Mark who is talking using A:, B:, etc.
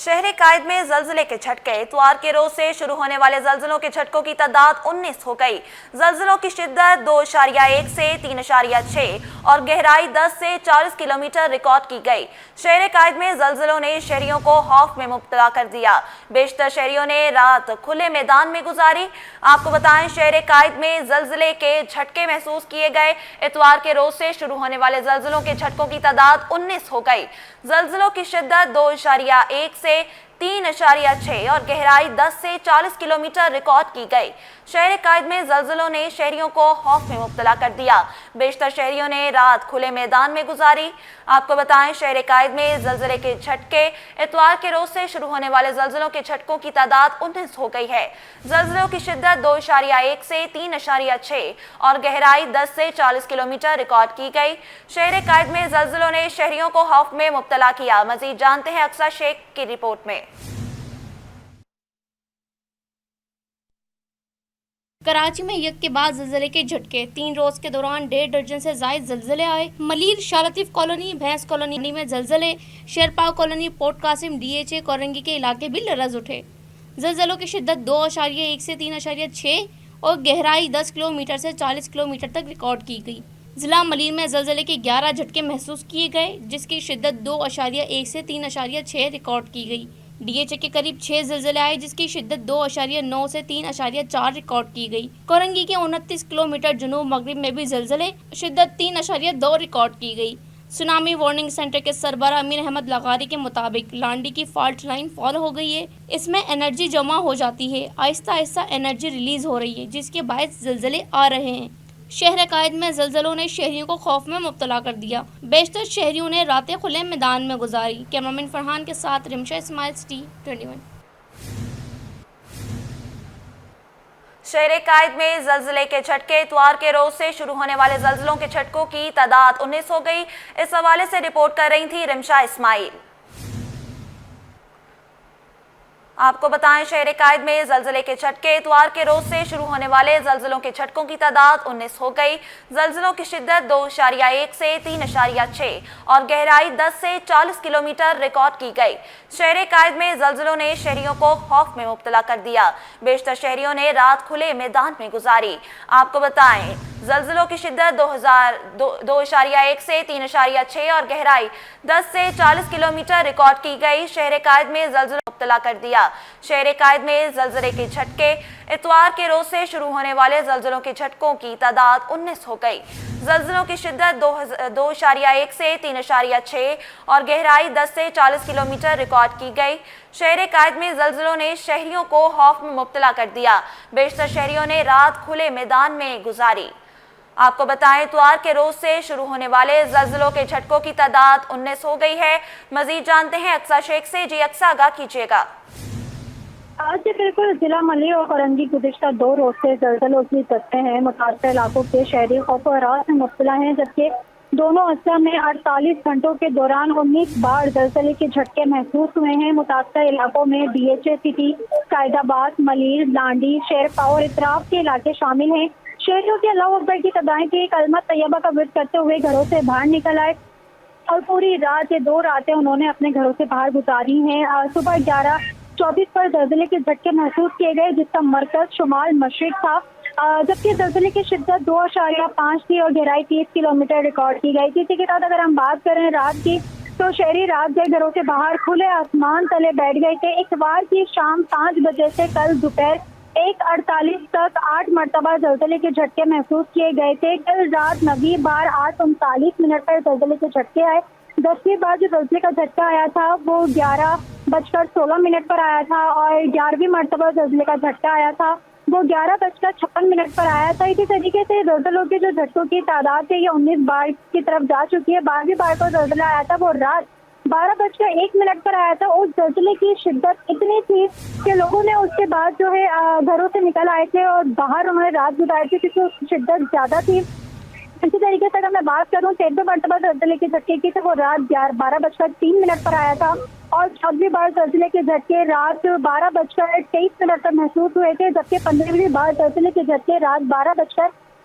A: شہر قائد میں زلزلے کے جھٹکے، اتوار کے روز سے شروع ہونے والے زلزلوں کے جھٹکوں کی تعداد 19 ہو گئی۔ زلزلوں کی شدت 2.1 سے 3.6 اور گہرائی 10 سے 40 کلومیٹر ریکارڈ کی گئی۔ شہر قائد میں زلزلوں نے شہریوں کو خوف میں مبتلا کر دیا۔ بیشتر شہریوں نے رات کھلے میدان میں گزاری۔ آپ کو بتائیں، شہر قائد میں زلزلے کے جھٹکے محسوس کیے گئے۔ اتوار کے روز سے شروع ہونے والے زلزلوں کے جھٹکوں کی تعداد 19 ہو گئی۔ زلزلوں کی شدت 2.1 سے 3.6 اور گہرائی 10 سے 40 کلومیٹر ریکارڈ کی گئی۔ شہر قائد میں زلزلوں نے شہریوں کو خوف میں مبتلا کر دیا۔ بیشتر شہریوں نے رات کھلے میدان میں گزاری۔ آپ کو بتائیں، شہر قائد میں زلزلے کے جھٹکے، اتوار کے روز سے شروع ہونے والے زلزلوں کے جھٹکوں کی تعداد 19 ہو گئی ہے۔ زلزلوں کی شدت 2.1 سے 3.6 اور گہرائی 10 سے 40 کلومیٹر ریکارڈ کی گئی۔ شہر قائد میں زلزلوں نے شہریوں کو خوف میں مبتلا کیا۔ مزید جانتے ہیں اقصیٰ شیخ کی رپورٹ میں۔
B: کراچی میں یک کے بعد زلزلے کے جھٹکے، 3 روز کے دوران 1.5 درجن سے زائد زلزلے آئے۔ ملیر، شارلطیف کالونی، بھینس کالونی میں زلزلے، Sherpao colony, Port Qasim, DHA، Korangi کے علاقے بھی لرز اٹھے۔ زلزلوں کی شدت 2.1 سے 3.6 اور گہرائی 10 کلومیٹر سے 40 کلومیٹر تک ریکارڈ کی گئی۔ ضلع ملیر میں زلزلے کے 11 جھٹکے محسوس کیے گئے، جس کی شدت 2.1 سے 3.6 ریکارڈ کی گئی۔ DHA کے قریب 6 زلزلے آئے، جس کی شدت 2.9 سے 3.4 ریکارڈ کی گئی۔ کورنگی کے 29 کلومیٹر جنوب مغرب میں بھی زلزلے، شدت 3.2 ریکارڈ کی گئی۔ سونامی وارننگ سینٹر کے سربراہ امین احمد لاغاری کے مطابق لانڈی کی فالٹ لائن فال ہو گئی ہے۔ اس میں انرجی جمع ہو جاتی ہے، آہستہ آہستہ انرجی ریلیز ہو رہی ہے، جس کے باعث زلزلے آ رہے ہیں۔ شہر قائد میں زلزلوں نے شہریوں کو خوف میں مبتلا کر دیا۔ بیشتر شہریوں نے راتیں کھلے میدان میں گزاری۔ کیمرامین فرحان کے ساتھ رمشا اسماعیل، ST21۔
A: شہر قائد میں زلزلے کے جھٹکے، اتوار کے روز سے شروع ہونے والے زلزلوں کے جھٹکوں کی تعداد 19 ہو گئی۔ اس حوالے سے رپورٹ کر رہی تھی رمشا اسماعیل۔ آپ کو بتائیں، شہر قائد میں زلزلے کے جھٹکے، اتوار کے روز سے شروع ہونے والے زلزلوں کے جھٹکوں کی تعداد 19 ہو گئی۔ زلزلوں کی شدت 2.1 سے 3.6 اور گہرائی 10 سے 40 کلومیٹر ریکارڈ کی گئی۔ شہر قائد میں زلزلوں نے شہریوں کو خوف میں مبتلا کر دیا۔ بیشتر شہریوں نے رات کھلے میدان میں گزاری۔ آپ کو بتائیں، زلزلوں کی شدت 2.1 سے 3.6 اور گہرائی 10 سے 40 کلومیٹر ریکارڈ کی گئی۔ شہر قائد میں زلزلوں مبتلا کر دیا۔ شہر قائد میں زلزلے کے جھٹکے، اتوار کے روز سے شروع ہونے والے زلزلوں کے جھٹکوں کی تعداد 19 ہو گئی۔ زلزلوں کی شدت 2.1 سے 3.6 اور گہرائی 10 سے 40 کلومیٹر ریکارڈ کی گئی۔ شہر قائد میں زلزلوں نے شہریوں کو خوف میں مبتلا کر دیا۔ بیشتر شہریوں نے رات کھلے میدان میں گزاری۔ آپ کو بتائیں، اتوار کے روز سے شروع ہونے والے زلزلوں کے جھٹکوں کی تعداد 19 ہو گئی ہے۔ مزید جانتے ہیں اقصیٰ شیخ سے۔ اقصیٰ، آگاہ کیجیے گا۔
C: آج بالکل ضلع ملیر اور کورنگی گزشتہ 2 روز سے زلزلوں کی زدیں ہیں۔ متاثرہ علاقوں کے شہری خوف و ہراس میں مبتلا ہیں، جبکہ دونوں اضلاع میں 48 گھنٹوں کے دوران 19 بار زلزلے کے جھٹکے محسوس ہوئے ہیں۔ متاثرہ علاقوں میں DHA سٹی، قائد آباد، ملیر، لانڈی، شیرپاؤ اور اطراف کے علاقے شامل ہیں۔ شہریوں کے اللہ اکبر کی صدائیں کی کلمہ طیبہ کا ورد کرتے ہوئے گھروں سے باہر نکل آئے اور پوری رات 2 راتیں انہوں نے اپنے گھروں سے باہر گزاری ہیں۔ صبح 11:24 پر زلزلے کے جھٹکے محسوس کیے گئے، جس کا مرکز شمال مشرق تھا، جبکہ زلزلے کی شدت 2.5 تھی اور گہرائی 30 کلومیٹر ریکارڈ کی گئی تھی۔ اسی کے ساتھ اگر ہم بات کریں رات کی، تو شہری رات گئے گھروں سے باہر کھلے آسمان تلے بیٹھ گئے تھے۔ اتوار کی شام 5 بجے سے کل دوپہر 1:48 تک 8 مرتبہ زلزلے کے جھٹکے محسوس کیے گئے تھے۔ کل رات 9ویں بار 8:39 پر زلزلے کے جھٹکے آئے۔ 10ویں بار جو زلزلے کا جھٹکا آیا تھا وہ 11:16 پر آیا تھا اور 11ویں مرتبہ زلزلے کا جھٹکا آیا تھا وہ 11:56 پر آیا تھا۔ اسی طریقے سے زلزلوں کے جو جھٹکوں کی تعداد ہے یہ 19 بار کی طرف جا چکی ہے۔ 12ویں بار کو زلزلہ آیا تھا وہ رات 12:01 پر آیا تھا۔ اس زلزلے کی شدت اتنی تھی کہ لوگوں نے اس کے بعد جو ہے گھروں سے نکل آئے تھے اور باہر انہوں نے رات گزاری تھی کیونکہ اس کی شدت زیادہ تھی۔ اسی طریقے سے اگر میں بات کروں 13ویں مرتبہ زلزلے کے جھٹکے کی تو وہ رات 12:03 پر آیا تھا اور 14ویں بار زلزلے کے جھٹکے رات 12:23 پر محسوس ہوئے تھے، جبکہ 15ویں بار زلزلے کے جھٹکے رات